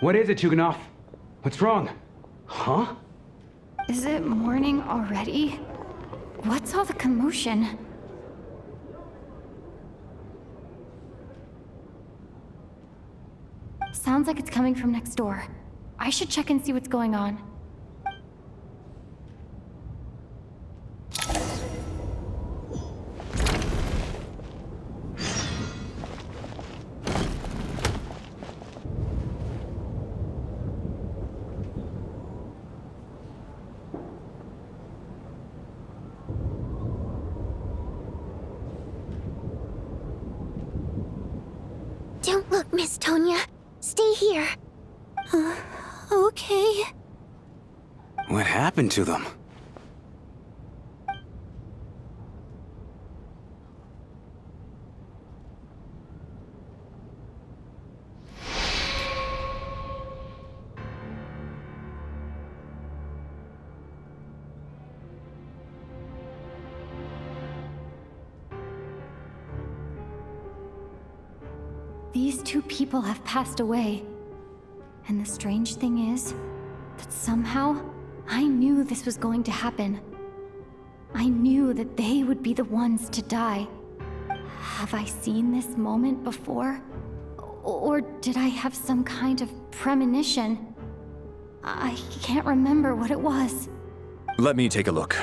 What is it, Chuganov? What's wrong? Huh? Is it morning already? What's all the commotion? Sounds like it's coming from next door. I should check and see what's going on. Don't look, Miss Tonya. Stay here. Okay. What happened to them? These two people have passed away. And the strange thing is that somehow I knew this was going to happen. I knew that they would be the ones to die. Have I seen this moment before? Or did I have some kind of premonition? I can't remember what it was. Let me take a look.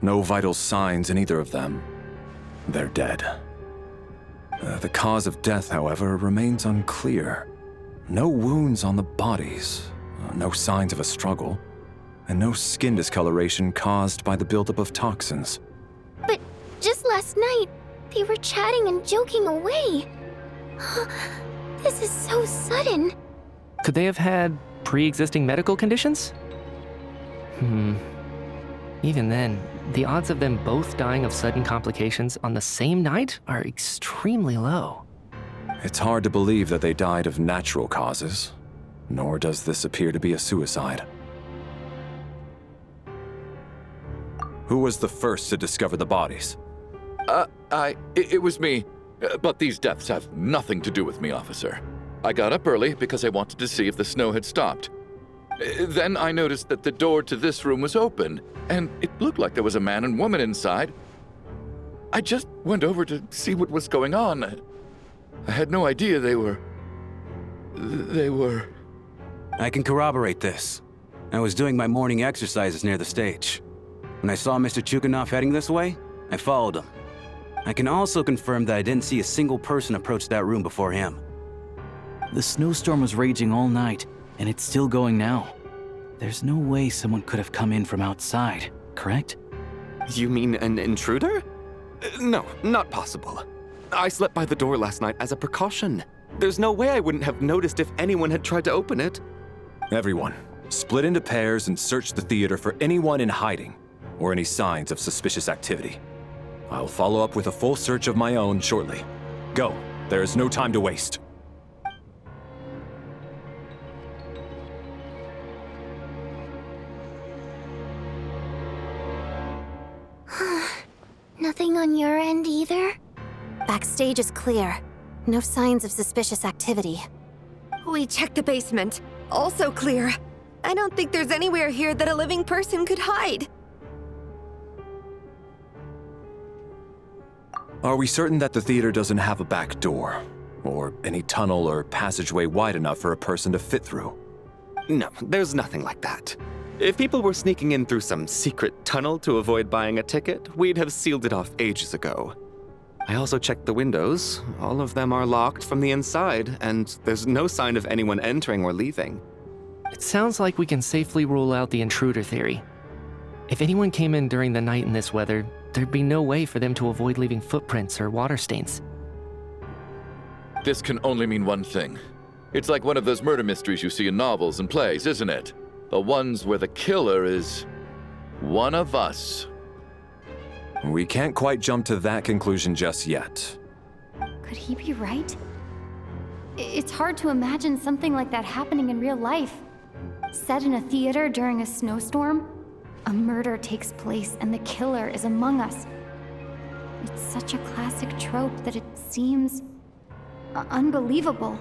No vital signs in either of them. They're dead. The cause of death, however, remains unclear. No wounds on the bodies, no signs of a struggle, and no skin discoloration caused by the buildup of toxins. But just last night, they were chatting and joking away. This is so sudden. Could they have had pre-existing medical conditions? Even then, the odds of them both dying of sudden complications on the same night are extremely low. It's hard to believe that they died of natural causes, nor does this appear to be a suicide. Who was the first to discover the bodies? It was me. But these deaths have nothing to do with me, officer. I got up early because I wanted to see if the snow had stopped. Then I noticed that the door to this room was open, and it looked like there was a man and woman inside. I just went over to see what was going on. I had no idea they were... I can corroborate this. I was doing my morning exercises near the stage. When I saw Mr. Chuganov heading this way, I followed him. I can also confirm that I didn't see a single person approach that room before him. The snowstorm was raging all night, and it's still going now. There's no way someone could have come in from outside, correct? You mean an intruder? No, not possible. I slept by the door last night as a precaution. There's no way I wouldn't have noticed if anyone had tried to open it. Everyone, split into pairs and search the theater for anyone in hiding, or any signs of suspicious activity. I'll follow up with a full search of my own shortly. Go, there is no time to waste. Nothing on your end either? Backstage is clear. No signs of suspicious activity. We checked the basement. Also clear. I don't think there's anywhere here that a living person could hide. Are we certain that the theater doesn't have a back door? Or any tunnel or passageway wide enough for a person to fit through? No, there's nothing like that. If people were sneaking in through some secret tunnel to avoid buying a ticket, we'd have sealed it off ages ago. I also checked the windows. All of them are locked from the inside, and there's no sign of anyone entering or leaving. It sounds like we can safely rule out the intruder theory. If anyone came in during the night in this weather, there'd be no way for them to avoid leaving footprints or water stains. This can only mean one thing. It's like one of those murder mysteries you see in novels and plays, isn't it? The ones where the killer is one of us. We can't quite jump to that conclusion just yet. Could he be right? It's hard to imagine something like that happening in real life. Set in a theater during a snowstorm, a murder takes place and the killer is among us. It's such a classic trope that it seems unbelievable.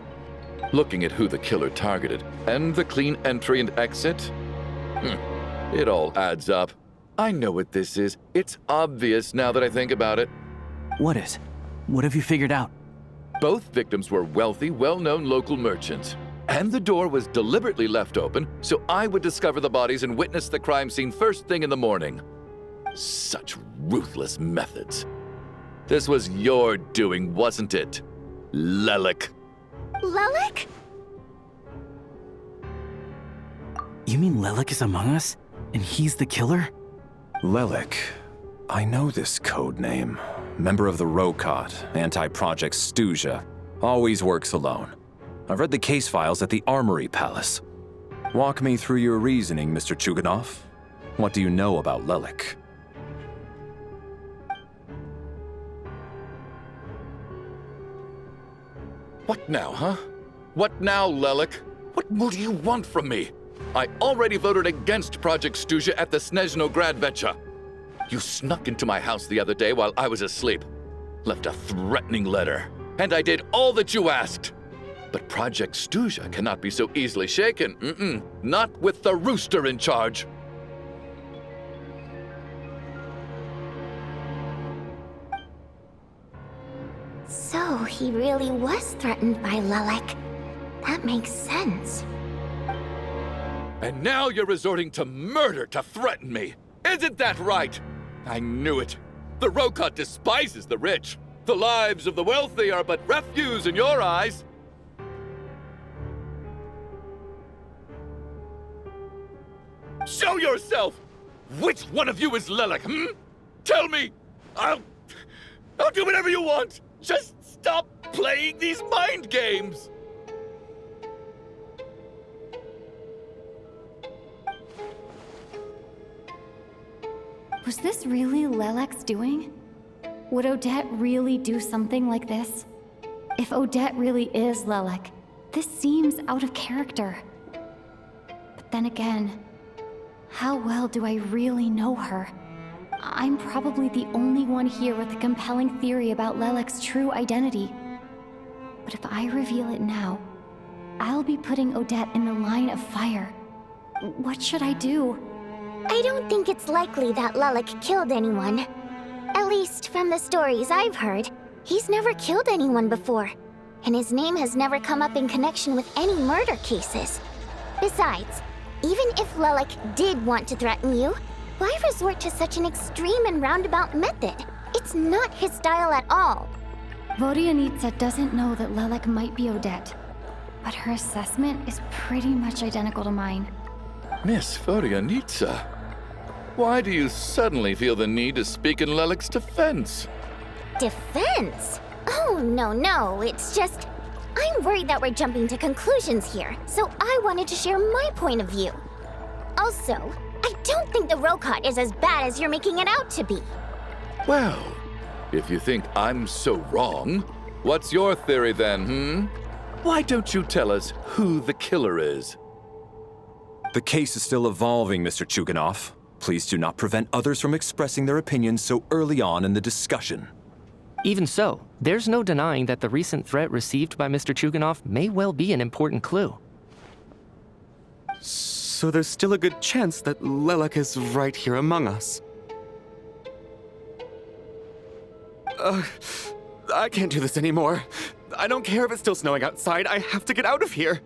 Looking at who the killer targeted and the clean entry and exit, it all adds up. I know what this is. It's obvious now that I think about it. What is? What have you figured out? Both victims were wealthy, well-known local merchants. And the door was deliberately left open so I would discover the bodies and witness the crime scene first thing in the morning. Such ruthless methods. This was your doing, wasn't it, Lelik? Lelik? You mean Lelik is among us? And he's the killer? Lelik. I know this code name. Member of the Rokot, anti-Project Stuja. Always works alone. I've read the case files at the Armory Palace. Walk me through your reasoning, Mr. Chuganov. What do you know about Lelik? What now, huh? What now, Lelik? What more do you want from me? I already voted against Project Stuja at the Snezhno Gradvecha. You snuck into my house the other day while I was asleep. Left a threatening letter. And I did all that you asked. But Project Stuja cannot be so easily shaken. Not with the rooster in charge. So he really was threatened by Lelik. That makes sense. And now you're resorting to murder to threaten me. Isn't that right? I knew it. The Rokot despises the rich. The lives of the wealthy are but refuse in your eyes. Show yourself! Which one of you is Lelik, Tell me! I'll do whatever you want! Just stop playing these mind games! Was this really Lelik's doing? Would Odette really do something like this? If Odette really is Lelik, this seems out of character. But then again, how well do I really know her? I'm probably the only one here with a compelling theory about Lelik's true identity. But if I reveal it now, I'll be putting Odette in the line of fire. What should I do? I don't think it's likely that Lelik killed anyone. At least from the stories I've heard, he's never killed anyone before. And his name has never come up in connection with any murder cases. Besides, even if Lelik did want to threaten you, why resort to such an extreme and roundabout method? It's not his style at all. Vodyanitsa doesn't know that Lelik might be Odette, but her assessment is pretty much identical to mine. Miss Vodyanitsa, why do you suddenly feel the need to speak in Lelik's defense? Defense? Oh, no, it's just... I'm worried that we're jumping to conclusions here, so I wanted to share my point of view. Also, I don't think the Rokot is as bad as you're making it out to be. Well, if you think I'm so wrong, what's your theory then, Why don't you tell us who the killer is? The case is still evolving, Mr. Chuganov. Please do not prevent others from expressing their opinions so early on in the discussion. Even so, there's no denying that the recent threat received by Mr. Chuganov may well be an important clue. So there's still a good chance that Lelik is right here among us. I can't do this anymore. I don't care if it's still snowing outside. I have to get out of here.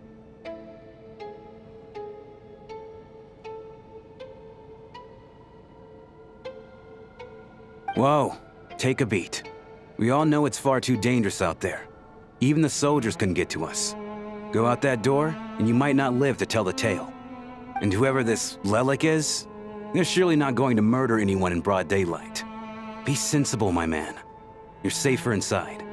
Whoa, take a beat. We all know it's far too dangerous out there. Even the soldiers couldn't get to us. Go out that door, and you might not live to tell the tale. And whoever this Lelik is, they're surely not going to murder anyone in broad daylight. Be sensible, my man. You're safer inside.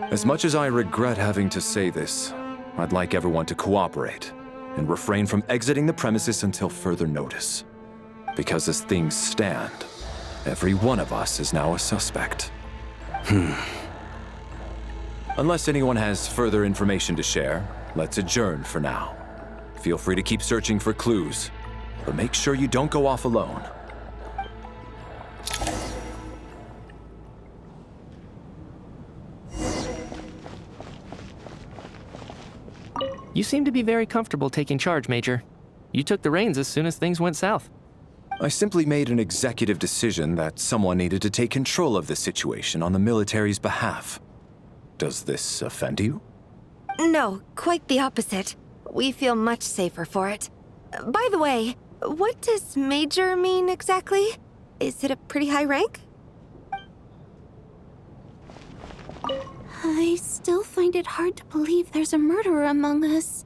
As much as I regret having to say this, I'd like everyone to cooperate and refrain from exiting the premises until further notice. Because as things stand, every one of us is now a suspect. Unless anyone has further information to share, let's adjourn for now. Feel free to keep searching for clues, but make sure you don't go off alone. You seem to be very comfortable taking charge, Major. You took the reins as soon as things went south. I simply made an executive decision that someone needed to take control of the situation on the military's behalf. Does this offend you? No, quite the opposite. We feel much safer for it. By the way, what does Major mean exactly? Is it a pretty high rank? I still find it hard to believe there's a murderer among us.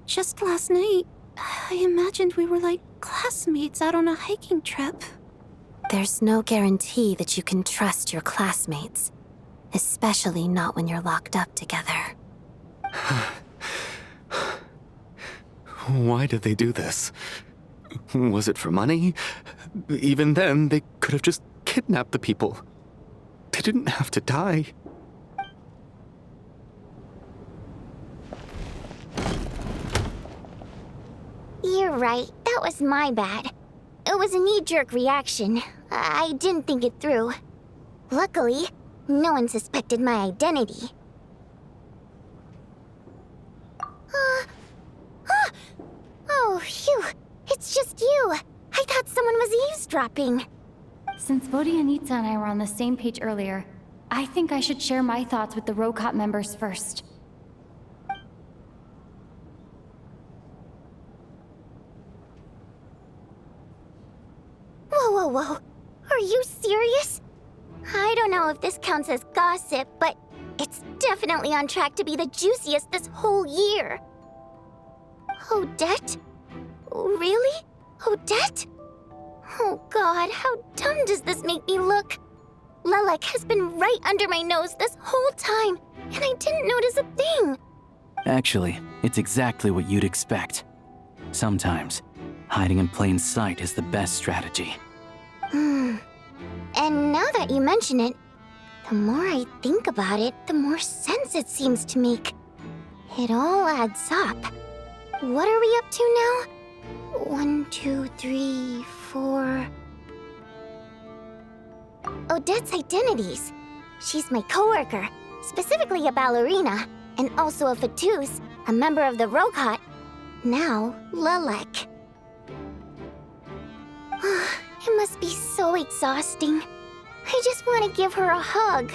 Just last night, I imagined we were like classmates out on a hiking trip. There's no guarantee that you can trust your classmates, especially not when you're locked up together. Why did they do this? Was it for money? Even then, they could have just kidnapped the people. They didn't have to die. You're right, that was my bad. It was a knee-jerk reaction. I didn't think it through. Luckily, no one suspected my identity. Oh, phew. It's just you. I thought someone was eavesdropping. Since Vodianitsa and I were on the same page earlier, I think I should share my thoughts with the Rokot members first. Whoa. Are you serious? I don't know if this counts as gossip, but it's definitely on track to be the juiciest this whole year. Odette? Really? Odette? Oh god, how dumb does this make me look? Lilac has been right under my nose this whole time, and I didn't notice a thing. Actually, it's exactly what you'd expect. Sometimes, hiding in plain sight is the best strategy. And now that you mention it, the more I think about it, the more sense it seems to make. It all adds up. What are we up to now? 1, 2, 3, 4... Odette's identities. She's my coworker, specifically a ballerina, and also a Fatous, a member of the Rokot. Now, Lilac. It must be so exhausting. I just want to give her a hug.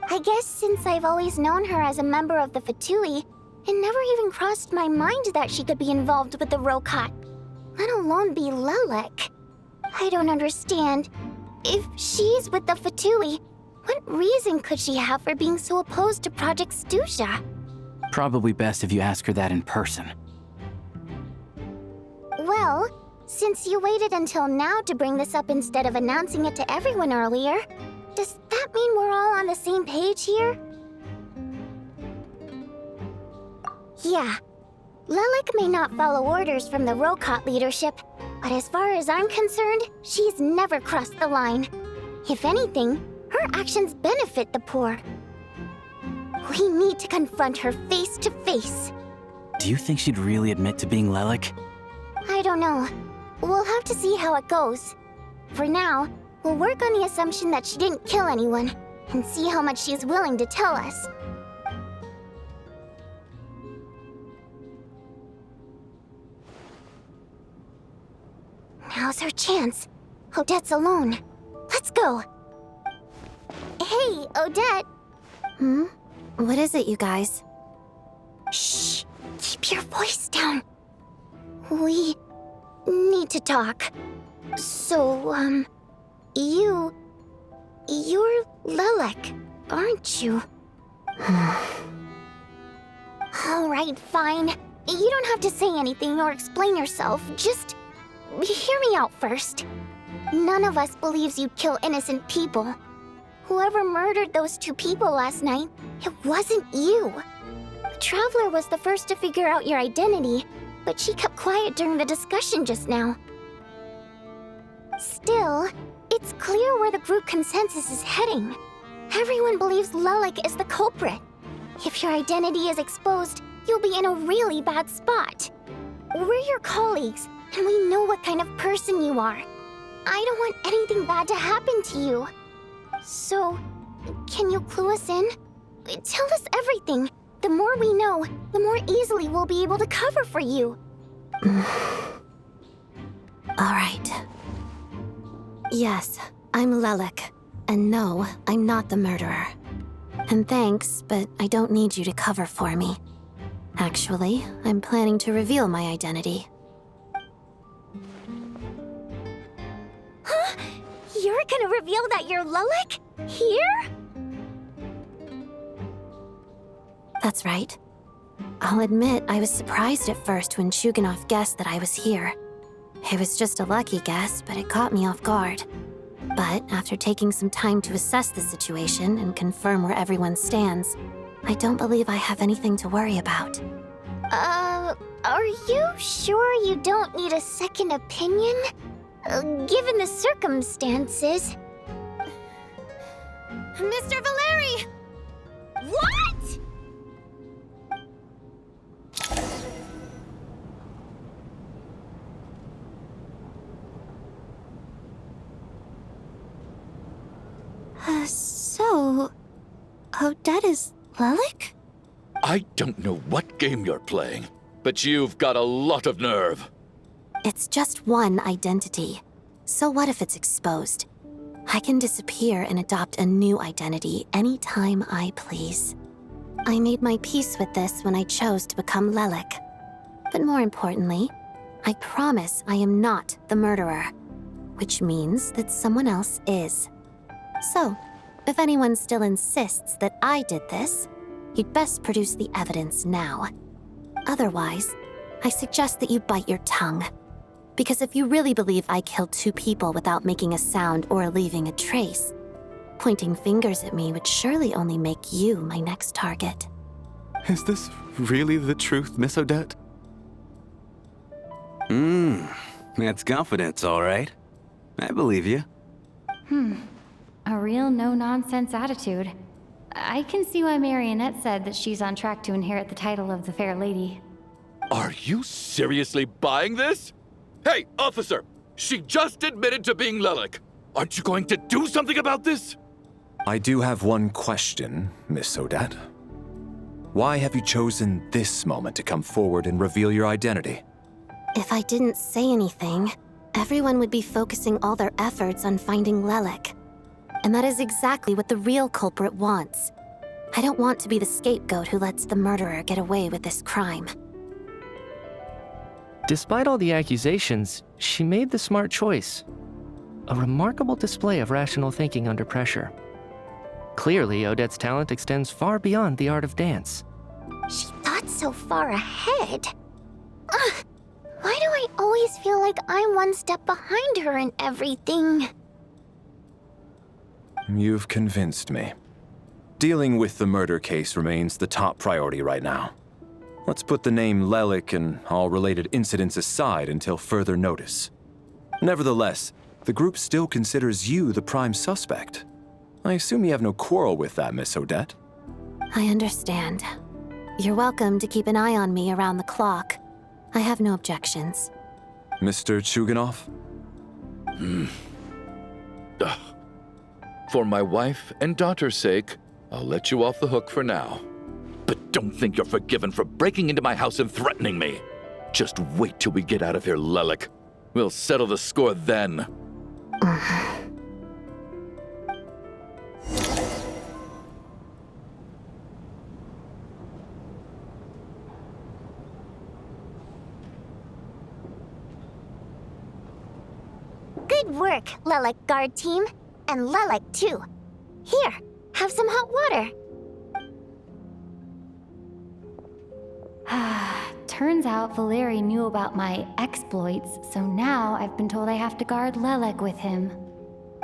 I guess since I've always known her as a member of the Fatui, it never even crossed my mind that she could be involved with the Rokot, let alone be Lilac. I don't understand. If she's with the Fatui, what reason could she have for being so opposed to Project Stusha? Probably best if you ask her that in person. Well, since you waited until now to bring this up instead of announcing it to everyone earlier, does that mean we're all on the same page here? Yeah. Lilac may not follow orders from the Rokot leadership, but as far as I'm concerned, she's never crossed the line. If anything, her actions benefit the poor. We need to confront her face to face. Do you think she'd really admit to being Lilac? I don't know. We'll have to see how it goes. For now, we'll work on the assumption that she didn't kill anyone, and see how much she's willing to tell us. Now's her chance. Odette's alone. Let's go. Hey, Odette. What is it, you guys? Shh. Keep your voice down. We need to talk. So, you're Lilac, aren't you? Alright, fine. You don't have to say anything or explain yourself. Just hear me out first. None of us believes you'd kill innocent people. Whoever murdered those 2 people last night, it wasn't you. The Traveler was the first to figure out your identity, but she kept quiet during the discussion just now. Still, it's clear where the group consensus is heading. Everyone believes Lelik is the culprit. If your identity is exposed, you'll be in a really bad spot. We're your colleagues, and we know what kind of person you are. I don't want anything bad to happen to you. So, can you clue us in? Tell us everything. The more we know, the more easily we'll be able to cover for you. All right. Yes, I'm Lelik. And no, I'm not the murderer. And thanks, but I don't need you to cover for me. Actually, I'm planning to reveal my identity. Huh? You're gonna reveal that you're Lelik? Here? That's right. I'll admit I was surprised at first when Chuganov guessed that I was here. It was just a lucky guess, but it caught me off guard. But after taking some time to assess the situation and confirm where everyone stands, I don't believe I have anything to worry about. Are you sure you don't need a second opinion? Given the circumstances. Mr. Valeri! What?! So... Odette is Lelik? I don't know what game you're playing, but you've got a lot of nerve. It's just one identity. So what if it's exposed? I can disappear and adopt a new identity anytime I please. I made my peace with this when I chose to become Lelik. But more importantly, I promise I am not the murderer, which means that someone else is. So, if anyone still insists that I did this, you'd best produce the evidence now. Otherwise, I suggest that you bite your tongue. Because if you really believe I killed 2 people without making a sound or leaving a trace, pointing fingers at me would surely only make you my next target. Is this really the truth, Miss Odette? That's confidence, all right. I believe you. A real no-nonsense attitude. I can see why Marionette said that she's on track to inherit the title of the Fair Lady. Are you seriously buying this? Hey, officer! She just admitted to being Lelik. Aren't you going to do something about this? I do have one question, Miss Odette. Why have you chosen this moment to come forward and reveal your identity? If I didn't say anything, everyone would be focusing all their efforts on finding Lelik. And that is exactly what the real culprit wants. I don't want to be the scapegoat who lets the murderer get away with this crime. Despite all the accusations, she made the smart choice. A remarkable display of rational thinking under pressure. Clearly, Odette's talent extends far beyond the art of dance. She thought so far ahead. Why do I always feel like I'm one step behind her in everything? You've convinced me. Dealing with the murder case remains the top priority right now. Let's put the name Lelik and all related incidents aside until further notice. Nevertheless, the group still considers you the prime suspect. I assume you have no quarrel with that, Miss Odette? I understand. You're welcome to keep an eye on me around the clock. I have no objections. Mr. Chuganov? For my wife and daughter's sake, I'll let you off the hook for now. But don't think you're forgiven for breaking into my house and threatening me. Just wait till we get out of here, Lelik. We'll settle the score then. Good work, Lelik guard team. And Lelik, too. Here, have some hot water. Turns out Valeri knew about my exploits, so now I've been told I have to guard Lelik with him.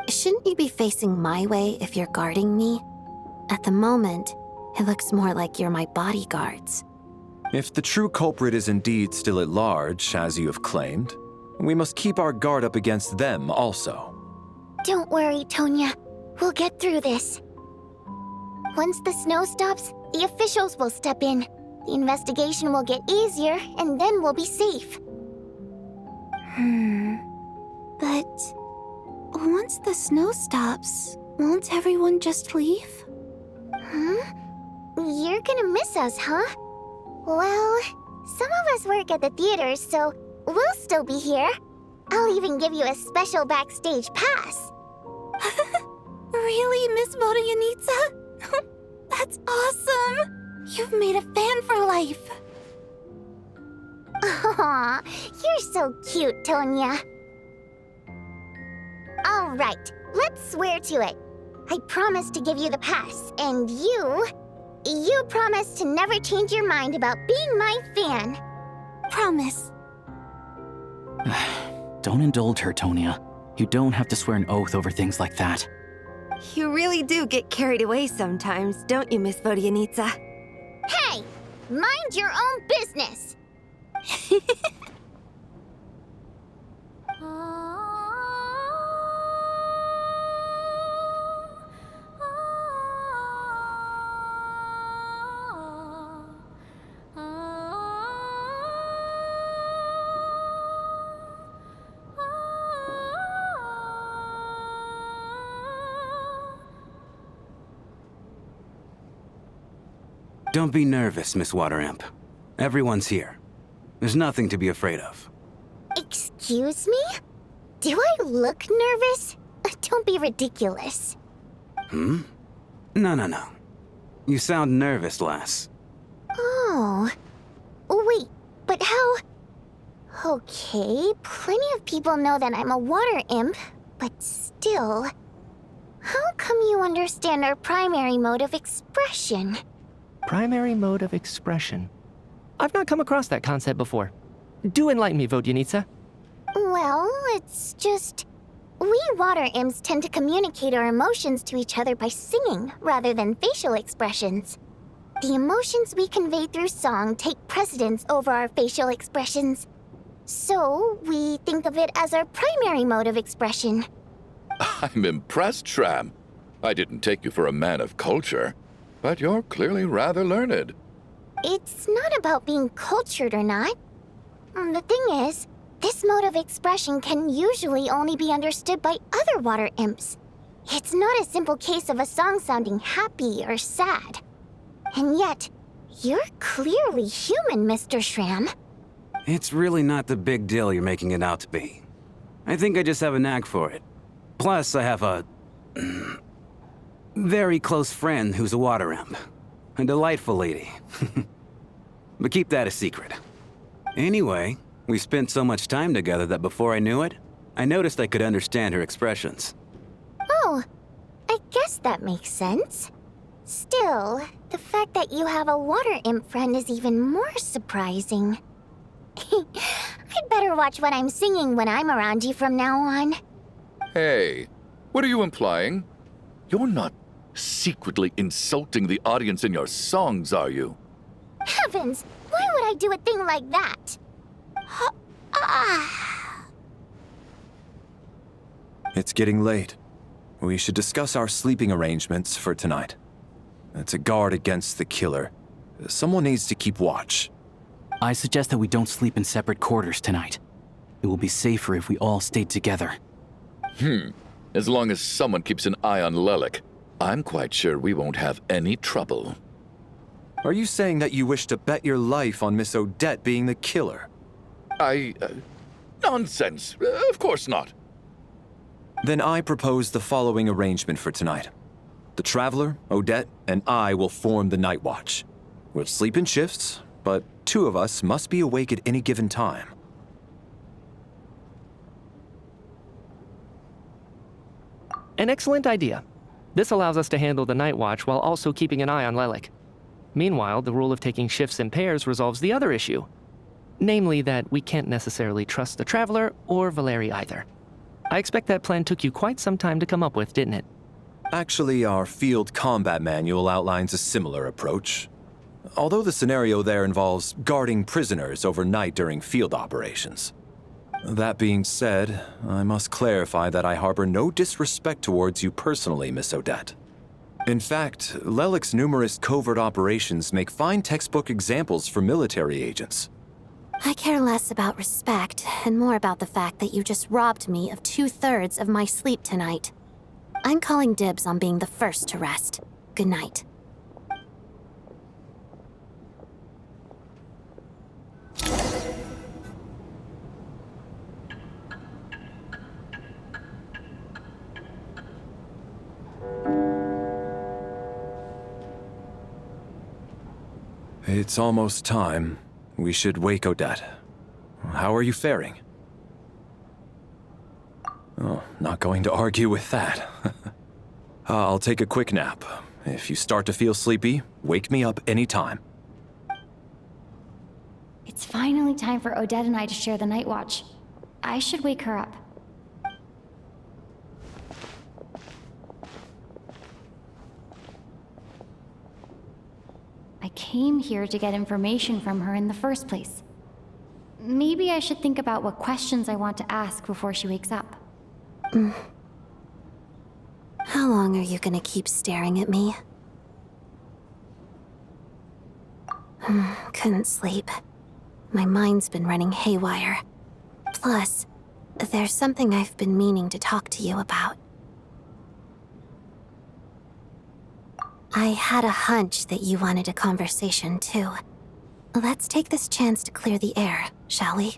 Shouldn't you be facing my way if you're guarding me? At the moment, it looks more like you're my bodyguards. If the true culprit is indeed still at large, as you have claimed, we must keep our guard up against them also. Don't worry, Tonya. We'll get through this. Once the snow stops, the officials will step in. The investigation will get easier, and then we'll be safe. But once the snow stops, won't everyone just leave? You're gonna miss us, huh? Well, some of us work at the theaters, so we'll still be here. I'll even give you a special backstage pass. Really, Miss Vodyanitsa? That's awesome! You've made a fan for life. Aw, you're so cute, Tonya. All right, let's swear to it. I promise to give you the pass, and you promise to never change your mind about being my fan. Promise. Don't indulge her, Tonya. You don't have to swear an oath over things like that. You really do get carried away sometimes, don't you, Miss Vodyanitsa? Hey, mind your own business. Don't be nervous, Miss Water Imp. Everyone's here. There's nothing to be afraid of. Excuse me? Do I look nervous? Don't be ridiculous. No. You sound nervous, lass. Oh. Wait, but how... Okay, plenty of people know that I'm a water imp, but still... How come you understand our primary mode of expression? Primary mode of expression. I've not come across that concept before. Do enlighten me, Vodyanitsa. Well, it's just... We water imps tend to communicate our emotions to each other by singing, rather than facial expressions. The emotions we convey through song take precedence over our facial expressions. So, we think of it as our primary mode of expression. I'm impressed, Shram. I didn't take you for a man of culture, but you're clearly rather learned. It's not about being cultured or not. The thing is, this mode of expression can usually only be understood by other water imps. It's not a simple case of a song sounding happy or sad. And yet, you're clearly human, Mr. Shram. It's really not the big deal you're making it out to be. I think I just have a knack for it. Plus, I have a... very close friend who's a water imp. A delightful lady. But keep that a secret. Anyway, we spent so much time together that before I knew it, I noticed I could understand her expressions. Oh, I guess that makes sense. Still, the fact that you have a water imp friend is even more surprising. I'd better watch what I'm singing when I'm around you from now on. Hey, what are you implying? You're not secretly insulting the audience in your songs, are you? Heavens, why would I do a thing like that? It's getting late. We should discuss our sleeping arrangements for tonight. To guard against the killer, someone needs to keep watch. I suggest that we don't sleep in separate quarters tonight. It will be safer if we all stayed together. As long as someone keeps an eye on Lelik, I'm quite sure we won't have any trouble. Are you saying that you wish to bet your life on Miss Odette being the killer? Nonsense. Of course not. Then I propose the following arrangement for tonight. The Traveler, Odette, and I will form the Night Watch. We'll sleep in shifts, but 2 of us must be awake at any given time. An excellent idea. This allows us to handle the Night Watch while also keeping an eye on Lelik. Meanwhile, the rule of taking shifts in pairs resolves the other issue. Namely that we can't necessarily trust the Traveler or Valeri either. I expect that plan took you quite some time to come up with, didn't it? Actually, our field combat manual outlines a similar approach. Although the scenario there involves guarding prisoners overnight during field operations. That being said, I must clarify that I harbor no disrespect towards you personally, Miss Odette. In fact, Lelik's numerous covert operations make fine textbook examples for military agents. I care less about respect and more about the fact that you just robbed me of 2/3 of my sleep tonight. I'm calling dibs on being the first to rest. Good night. It's almost time. We should wake Odette. How are you faring? Oh, not going to argue with that. I'll take a quick nap. If you start to feel sleepy, wake me up anytime. It's finally time for Odette and I to share the night watch. I should wake her up. I came here to get information from her in the first place. Maybe I should think about what questions I want to ask before she wakes up. How long are you gonna keep staring at me? Couldn't sleep. My mind's been running haywire. Plus, there's something I've been meaning to talk to you about. I had a hunch that you wanted a conversation, too. Let's take this chance to clear the air, shall we?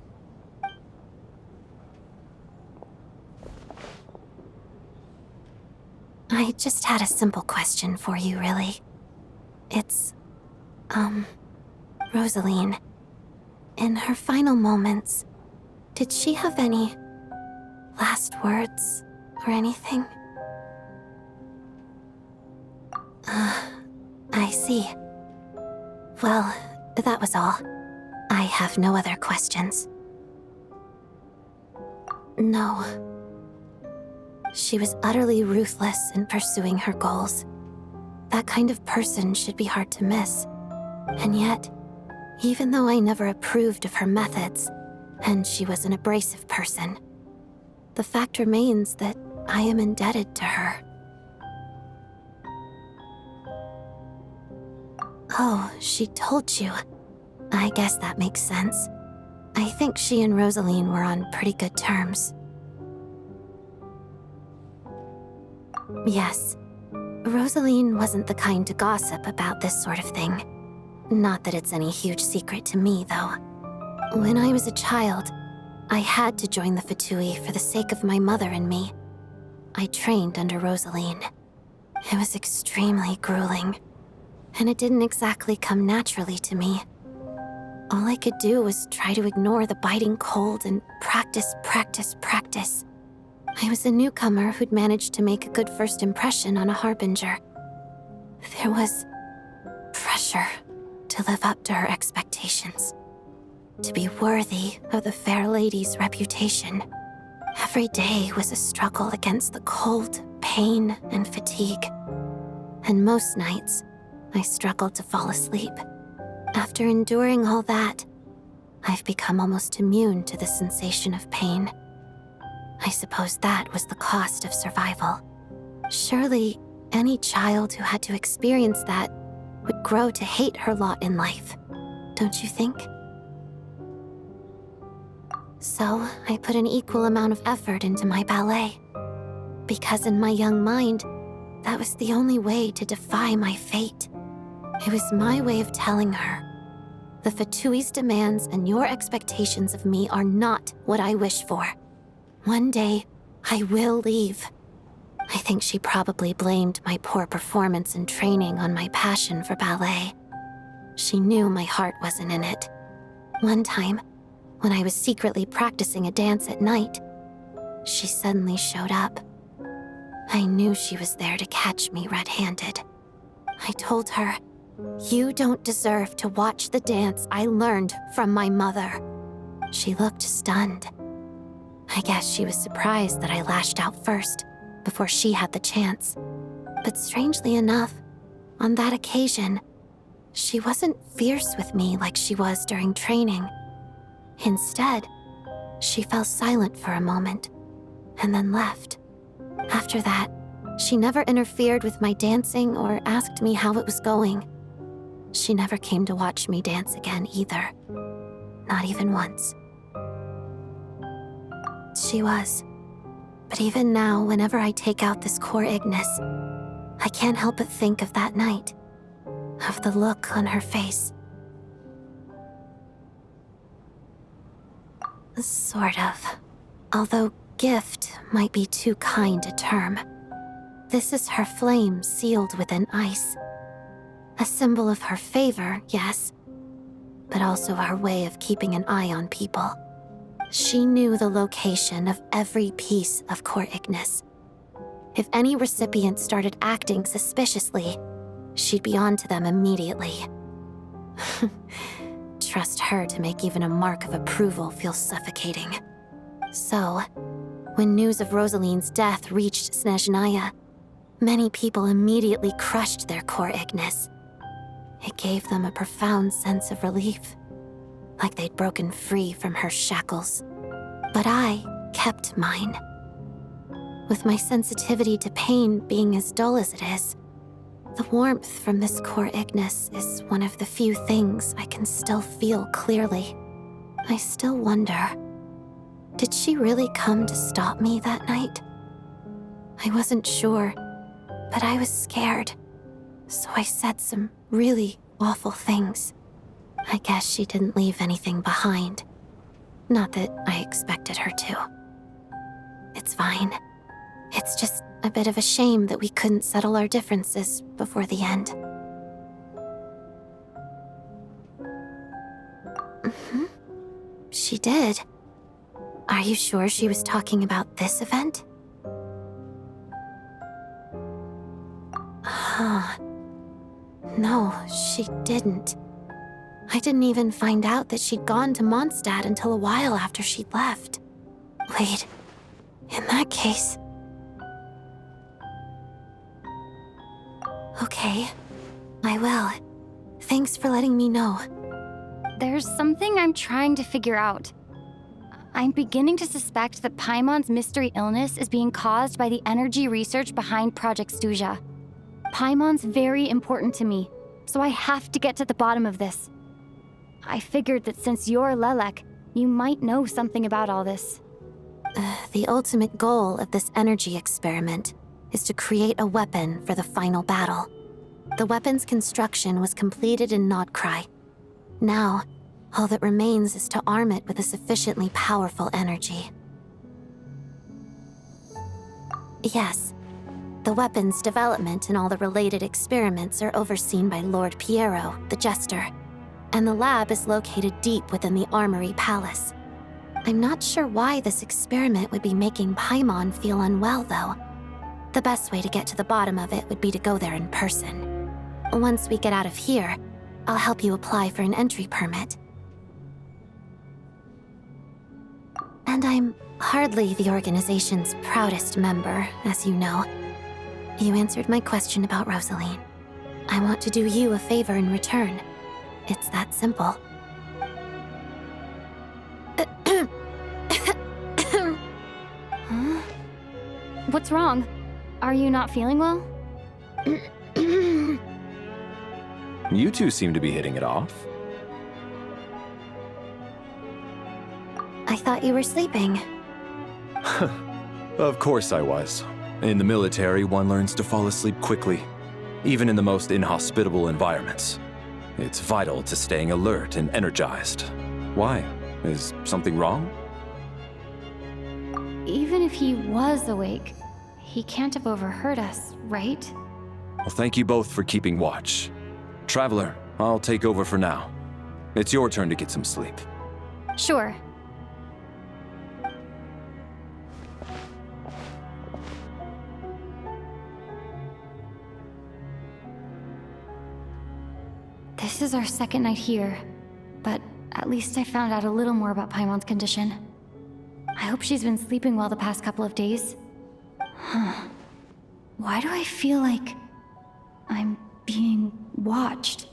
I just had a simple question for you, really. It's, Rosaline. In her final moments, did she have any last words or anything? I see. Well, that was all. I have no other questions. No. She was utterly ruthless in pursuing her goals. That kind of person should be hard to miss. And yet, even though I never approved of her methods, and she was an abrasive person, the fact remains that I am indebted to her. Oh, she told you. I guess that makes sense. I think she and Rosaline were on pretty good terms. Yes, Rosaline wasn't the kind to gossip about this sort of thing. Not that it's any huge secret to me, though. When I was a child, I had to join the Fatui for the sake of my mother and me. I trained under Rosaline. It was extremely grueling, and it didn't exactly come naturally to me. All I could do was try to ignore the biting cold and practice. I was a newcomer who'd managed to make a good first impression on a harbinger. There was pressure to live up to her expectations, to be worthy of the fair lady's reputation. Every day was a struggle against the cold, pain, and fatigue. And most nights, I struggled to fall asleep. After enduring all that, I've become almost immune to the sensation of pain. I suppose that was the cost of survival. Surely, any child who had to experience that would grow to hate her lot in life, don't you think? So, I put an equal amount of effort into my ballet. Because in my young mind, that was the only way to defy my fate. It was my way of telling her, the Fatui's demands and your expectations of me are not what I wish for. One day, I will leave. I think she probably blamed my poor performance in training on my passion for ballet. She knew my heart wasn't in it. One time, when I was secretly practicing a dance at night, she suddenly showed up. I knew she was there to catch me red-handed. I told her, "You don't deserve to watch the dance I learned from my mother." She looked stunned. I guess she was surprised that I lashed out first, before she had the chance. But strangely enough, on that occasion, she wasn't fierce with me like she was during training. Instead, she fell silent for a moment, and then left. After that, She never interfered with my dancing or asked me how it was going. She never came to watch me dance again either. Not even once. She was. But even now, whenever I take out this core Ignis, I can't help but think of that night. Of the look on her face. Sort of. Although gift might be too kind a term. This is her flame sealed within ice. A symbol of her favor, yes, but also her way of keeping an eye on people. She knew the location of every piece of core Ignis. If any recipient started acting suspiciously, she'd be on to them immediately. Trust her to make even a mark of approval feel suffocating. So, when news of Rosaline's death reached Snezhnaya, many people immediately crushed their core Ignis. It gave them a profound sense of relief, like they'd broken free from her shackles. But I kept mine. With my sensitivity to pain being as dull as it is, the warmth from this core Ignis is one of the few things I can still feel clearly. I still wonder, did she really come to stop me that night? I wasn't sure, but I was scared, so I said some really awful things. I guess she didn't leave anything behind. Not that I expected her to. It's fine. It's just a bit of a shame that we couldn't settle our differences before the end. She did. Are you sure she was talking about this event? No, she didn't. I didn't even find out that she'd gone to Mondstadt until a while after she'd left. Wait, in that case... Okay, I will. Thanks for letting me know. There's something I'm trying to figure out. I'm beginning to suspect that Paimon's mystery illness is being caused by the energy research behind Project Stuja. Paimon's very important to me, so I have to get to the bottom of this. I figured that since you're Lelek, you might know something about all this. The ultimate goal of this energy experiment is to create a weapon for the final battle. The weapon's construction was completed in Nodkrai. Now, all that remains is to arm it with a sufficiently powerful energy. Yes, the weapon's development and all the related experiments are overseen by Lord Piero, the Jester, and the lab is located deep within the Armory Palace. I'm not sure why this experiment would be making Paimon feel unwell, though. The best way to get to the bottom of it would be to go there in person. Once we get out of here, I'll help you apply for an entry permit. And I'm hardly the organization's proudest member, as you know. You answered my question about Rosaline. I want to do you a favor in return. It's that simple. Huh? What's wrong? Are you not feeling well? You two seem to be hitting it off. I thought you were sleeping. Of course I was. In the military, one learns to fall asleep quickly, even in the most inhospitable environments. It's vital to staying alert and energized. Why? Is something wrong? Even if he was awake, he can't have overheard us, right? Well, thank you both for keeping watch. Traveler, I'll take over for now. It's your turn to get some sleep. Sure. This is our second night here, but at least I found out a little more about Paimon's condition. I hope she's been sleeping well the past couple of days. Huh. Why do I feel like I'm being watched?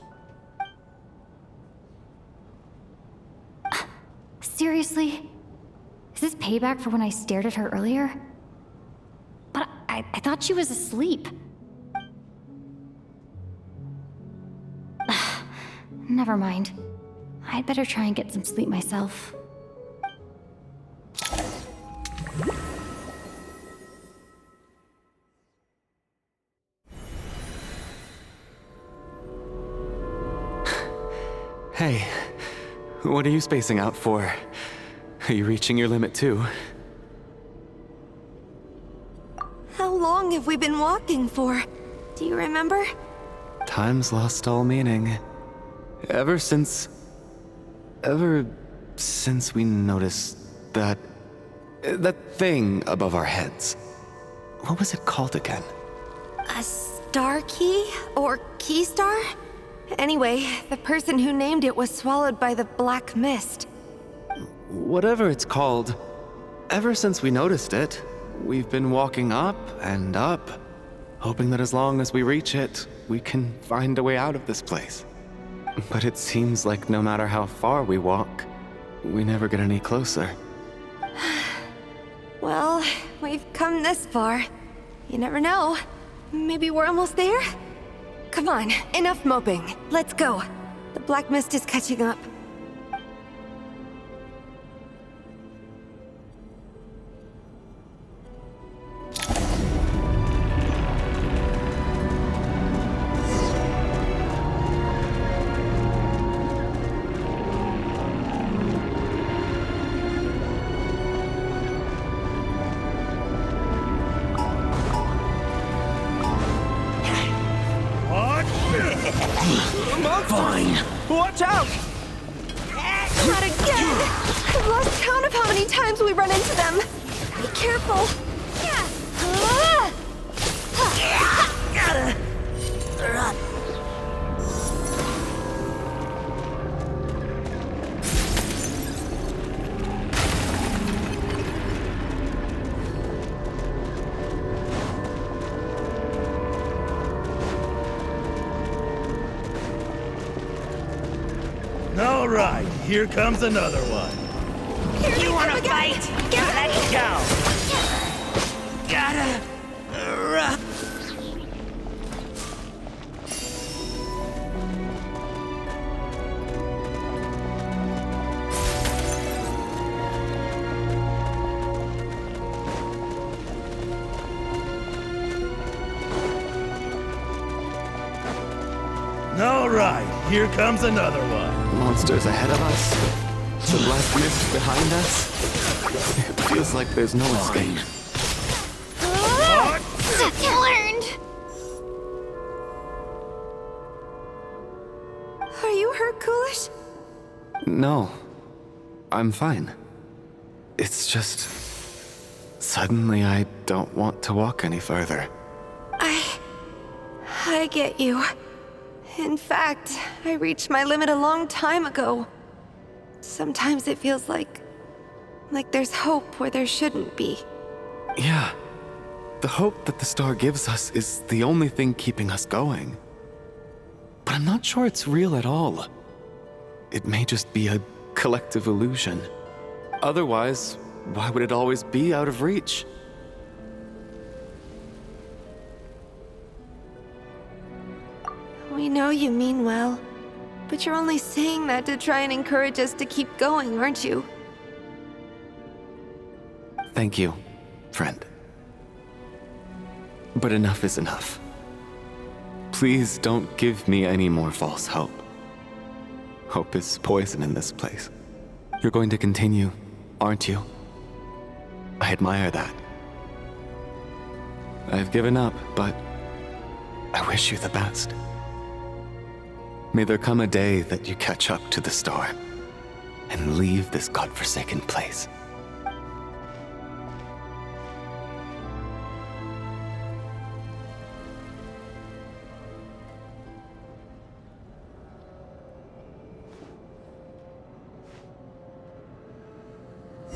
Seriously? Is this payback for when I stared at her earlier? But I thought she was asleep. Never mind. I'd better try and get some sleep myself. Hey, what are you spacing out for? Are you reaching your limit too? How long have we been walking for? Do you remember? Time's lost all meaning. Ever since we noticed that thing above our heads. What was it called again? A star key? Or key star? Anyway, the person who named it was swallowed by the black mist. Whatever it's called, ever since we noticed it, we've been walking up and up, hoping that as long as we reach it, we can find a way out of this place. But it seems like no matter how far we walk, we never get any closer. Well, we've come this far. You never know. Maybe we're almost there? Come on, enough moping. Let's go. The black mist is catching up. Fine. Watch out! Not again! I've lost count of how many times we run into them. Be careful. All right, here comes another one. You wanna fight? Let's go. Gotta... All right, here comes another one. Monsters ahead of us. The black mist behind us. It feels like there's no escape. Learned! Are you hurt, Coolish? No, I'm fine. It's just... Suddenly I don't want to walk any further. I get you. In fact, I reached my limit a long time ago. Sometimes it feels like there's hope where there shouldn't be. Yeah. The hope that the star gives us is the only thing keeping us going. But I'm not sure it's real at all. It may just be a collective illusion. Otherwise, why would it always be out of reach? We know you mean well, but you're only saying that to try and encourage us to keep going, aren't you? Thank you, friend. But enough is enough. Please don't give me any more false hope. Hope is poison in this place. You're going to continue, aren't you? I admire that. I've given up, but I wish you the best. May there come a day that you catch up to the star and leave this godforsaken place.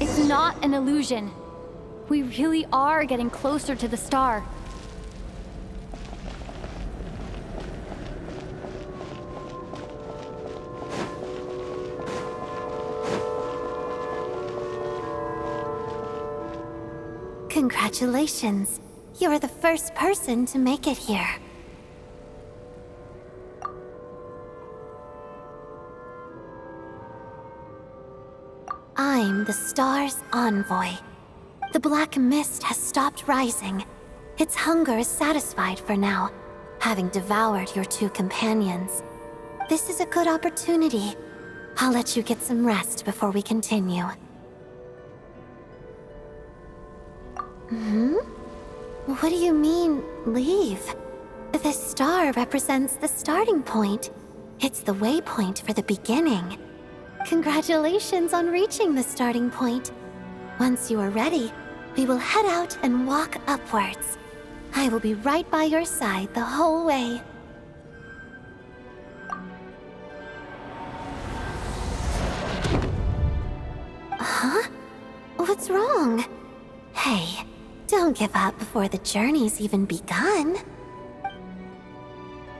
It's not an illusion. We really are getting closer to the star. Congratulations. You're the first person to make it here. I'm the star's envoy. The black mist has stopped rising. Its hunger is satisfied for now, having devoured your two companions. This is a good opportunity. I'll let you get some rest before we continue. What do you mean, leave? The star represents the starting point. It's the waypoint for the beginning. Congratulations on reaching the starting point. Once you are ready, we will head out and walk upwards. I will be right by your side the whole way. Huh? What's wrong? Hey, don't give up before the journey's even begun.